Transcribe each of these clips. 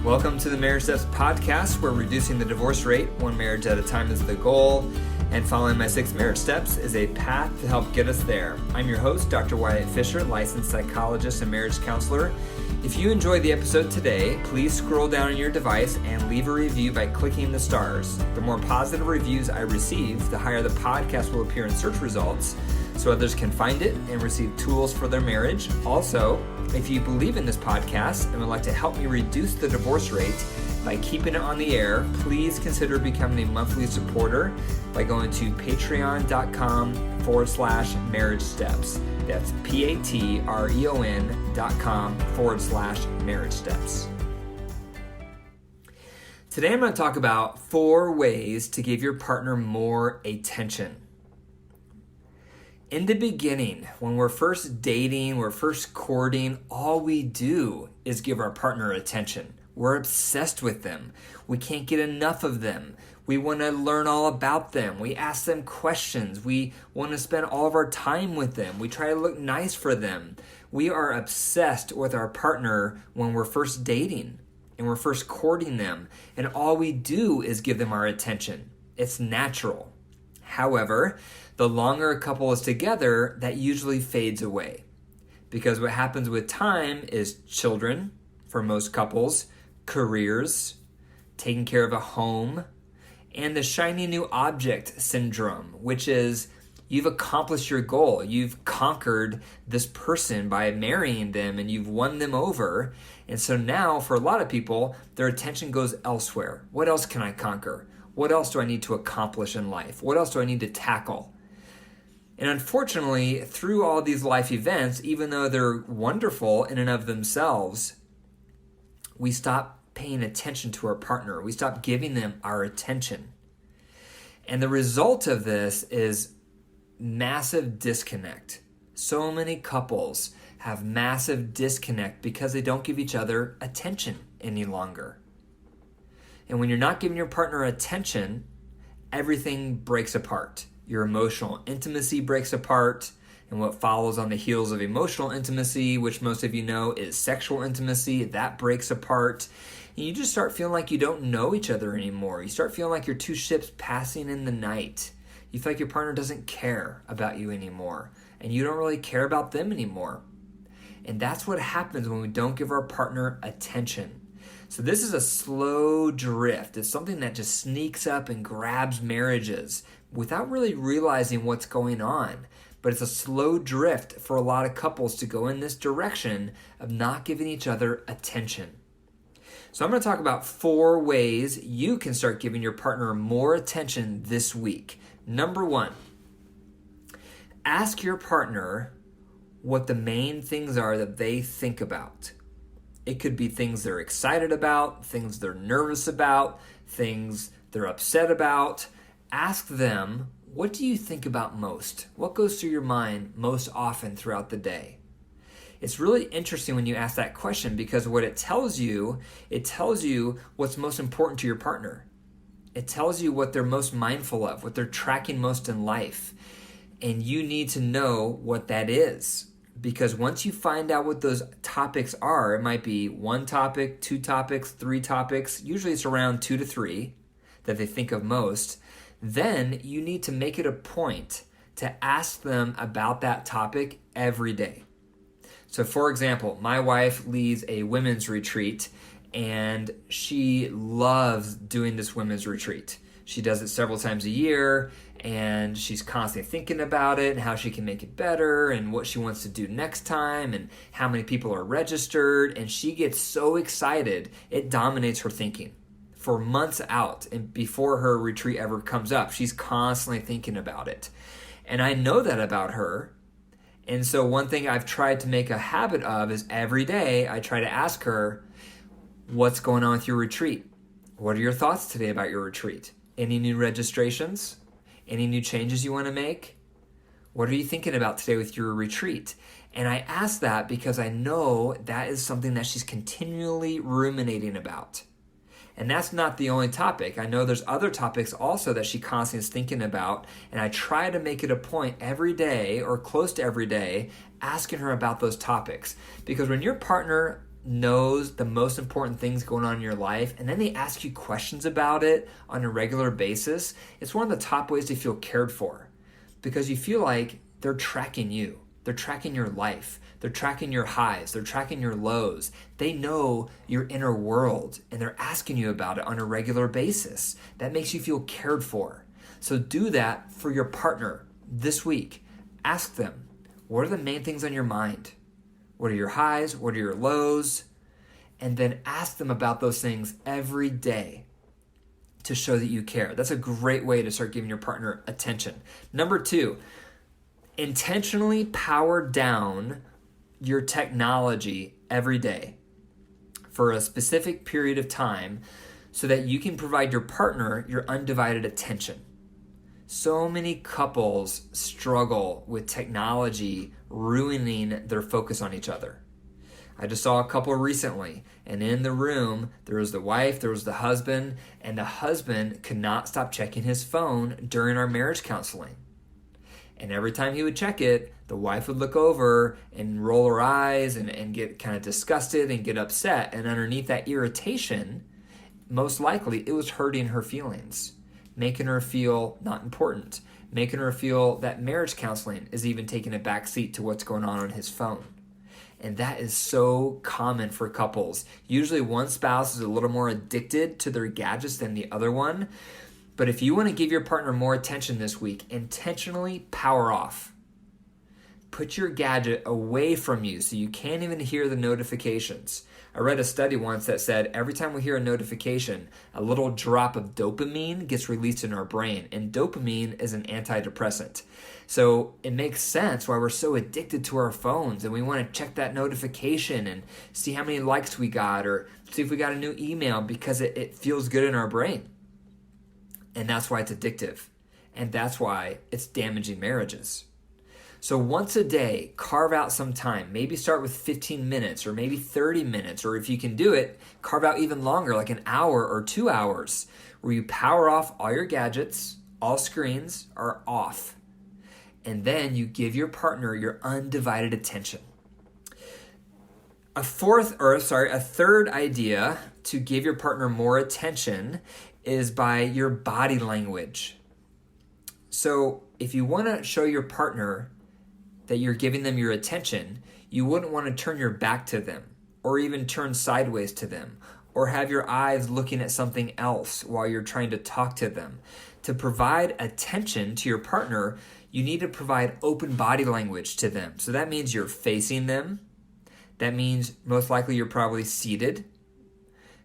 Welcome to the Marriage Steps podcast, where reducing the divorce rate one marriage at a time is the goal, and following my 6 marriage steps is a path to help get us there. I'm your host, Dr. Wyatt Fisher, licensed psychologist and marriage counselor. If you enjoyed the episode today, please scroll down on your device and leave a review by clicking the stars. The more positive reviews I receive, the higher the podcast will appear in search results, so others can find it and receive tools for their marriage. Also, if you believe in this podcast and would like to help me reduce the divorce rate by keeping it on the air, please consider becoming a monthly supporter by going to patreon.com/marriage steps. That's patreon.com/marriage steps. Today I'm going to talk about 4 ways to give your partner more attention. In the beginning, when we're first dating, we're first courting, all we do is give our partner attention. We're obsessed with them. We can't get enough of them. We want to learn all about them. We ask them questions. We want to spend all of our time with them. We try to look nice for them. We are obsessed with our partner when we're first dating and we're first courting them. And all we do is give them our attention. It's natural. However, the longer a couple is together, that usually fades away. Because what happens with time is children, for most couples, careers, taking care of a home, and the shiny new object syndrome, which is you've accomplished your goal. You've conquered this person by marrying them and you've won them over. And so now for a lot of people, their attention goes elsewhere. What else can I conquer? What else do I need to accomplish in life? What else do I need to tackle? And unfortunately, through all these life events, even though they're wonderful in and of themselves, we stop paying attention to our partner. We stop giving them our attention. And the result of this is massive disconnect. So many couples have massive disconnect because they don't give each other attention any longer. And when you're not giving your partner attention, everything breaks apart. Your emotional intimacy breaks apart, and what follows on the heels of emotional intimacy, which most of you know is sexual intimacy, that breaks apart. And you just start feeling like you don't know each other anymore. You start feeling like you're 2 ships passing in the night. You feel like your partner doesn't care about you anymore, and you don't really care about them anymore. And that's what happens when we don't give our partner attention. So this is a slow drift. It's something that just sneaks up and grabs marriages without really realizing what's going on. But it's a slow drift for a lot of couples to go in this direction of not giving each other attention. So I'm going to talk about 4 ways you can start giving your partner more attention this week. Number 1, ask your partner what the main things are that they think about. It could be things they're excited about, things they're nervous about, things they're upset about. Ask them, what do you think about most? What goes through your mind most often throughout the day? It's really interesting when you ask that question because what it tells you what's most important to your partner. It tells you what they're most mindful of, what they're tracking most in life. And you need to know what that is. Because once you find out what those topics are, it might be 1 topic, 2 topics, 3 topics. Usually it's around 2 to 3 that they think of most. Then you need to make it a point to ask them about that topic every day. So for example, my wife leads a women's retreat and she loves doing this women's retreat. She does it several times a year and she's constantly thinking about it and how she can make it better and what she wants to do next time and how many people are registered. And she gets so excited, it dominates her thinking. For months out and before her retreat ever comes up, she's constantly thinking about it. And I know that about her. And so one thing I've tried to make a habit of is every day I try to ask her, what's going on with your retreat? What are your thoughts today about your retreat? Any new registrations? Any new changes you want to make? What are you thinking about today with your retreat? And I ask that because I know that is something that she's continually ruminating about. And that's not the only topic. I know there's other topics also that she constantly is thinking about, and I try to make it a point every day or close to every day asking her about those topics. Because when your partner knows the most important things going on in your life, and then they ask you questions about it on a regular basis, it's one of the top ways to feel cared for, because you feel like they're tracking you. They're tracking your life. They're tracking your highs. They're tracking your lows. They know your inner world, and they're asking you about it on a regular basis. That makes you feel cared for. So do that for your partner this week. Ask them, what are the main things on your mind? What are your highs? What are your lows? And then ask them about those things every day to show that you care. That's a great way to start giving your partner attention. Number 2, intentionally power down your technology every day for a specific period of time so that you can provide your partner your undivided attention. So many couples struggle with technology ruining their focus on each other. I just saw a couple recently, and in the room, there was the wife, there was the husband, and the husband could not stop checking his phone during our marriage counseling. And every time he would check it, the wife would look over and roll her eyes and get kind of disgusted and get upset. And underneath that irritation, most likely it was hurting her feelings, making her feel not important, making her feel that marriage counseling is even taking a back seat to what's going on his phone. And that is so common for couples. Usually one spouse is a little more addicted to their gadgets than the other one. But if you want to give your partner more attention this week, intentionally power off. Put your gadget away from you so you can't even hear the notifications. I read a study once that said every time we hear a notification, a little drop of dopamine gets released in our brain, and dopamine is an antidepressant. So it makes sense why we're so addicted to our phones, and we want to check that notification and see how many likes we got or see if we got a new email because it feels good in our brain. And that's why it's addictive, and that's why it's damaging marriages. So once a day, carve out some time. Maybe start with 15 minutes or maybe 30 minutes, or if you can do it, carve out even longer, like an hour or 2 hours, where you power off all your gadgets, all screens are off. And then you give your partner your undivided attention. A third idea to give your partner more attention is by your body language. So if you want to show your partner that you're giving them your attention, you wouldn't want to turn your back to them or even turn sideways to them or have your eyes looking at something else while you're trying to talk to them. To provide attention to your partner, you need to provide open body language to them. So that means you're facing them. That means most likely you're probably seated.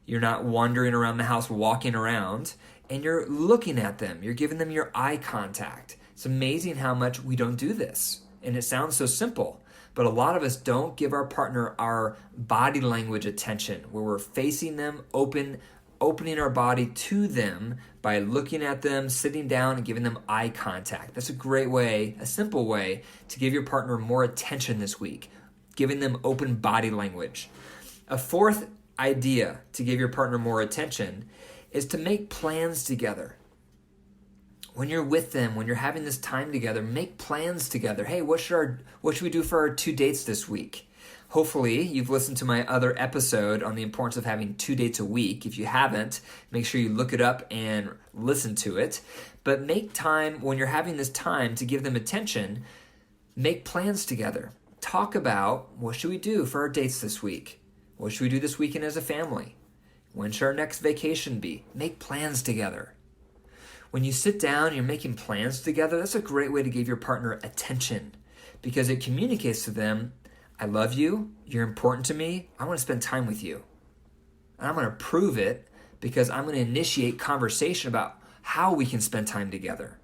You're not wandering around the house, walking around, and you're looking at them. You're giving them your eye contact. It's amazing how much we don't do this. And it sounds so simple, but a lot of us don't give our partner our body language attention, where we're facing them, opening our body to them by looking at them, sitting down, and giving them eye contact. That's a great way, a simple way to give your partner more attention this week, giving them open body language. A fourth idea to give your partner more attention is to make plans together. When you're with them, when you're having this time together, make plans together. Hey, what should we do for our 2 dates this week? Hopefully, you've listened to my other episode on the importance of having 2 dates a week. If you haven't, make sure you look it up and listen to it. But make time, when you're having this time to give them attention, make plans together. Talk about, what should we do for our dates this week? What should we do this weekend as a family? When should our next vacation be? Make plans together. When you sit down and you're making plans together, that's a great way to give your partner attention, because it communicates to them, I love you, you're important to me, I want to spend time with you. And I'm going to prove it because I'm going to initiate conversation about how we can spend time together.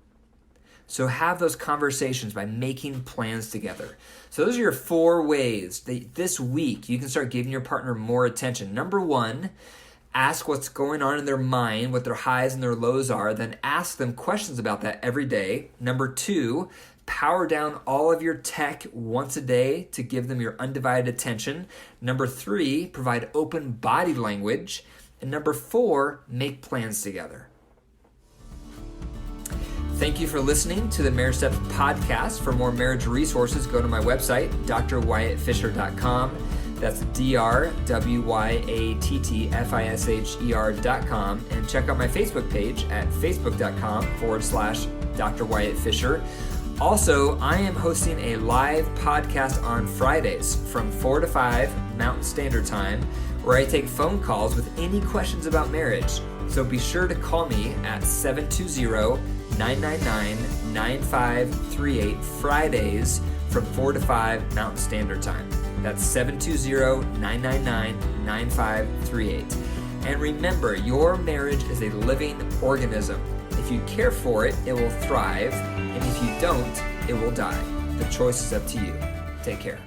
So have those conversations by making plans together. So those are your 4 ways that this week you can start giving your partner more attention. Number 1, ask what's going on in their mind, what their highs and their lows are, then ask them questions about that every day. Number 2, power down all of your tech once a day to give them your undivided attention. Number 3, provide open body language. And number 4, make plans together. Thank you for listening to the Marriage Steps podcast. For more marriage resources, go to my website, drwyattfisher.com. That's drwyattfisher.com, and check out my Facebook page at facebook.com/Dr. Wyatt Fisher. Also, I am hosting a live podcast on Fridays from 4 to 5 Mountain Standard Time, where I take phone calls with any questions about marriage. So be sure to call me at 720-999-9538 Fridays from 4 to 5 Mountain Standard Time. That's 720-999-9538. And remember, your marriage is a living organism. If you care for it, it will thrive. And if you don't, it will die. The choice is up to you. Take care.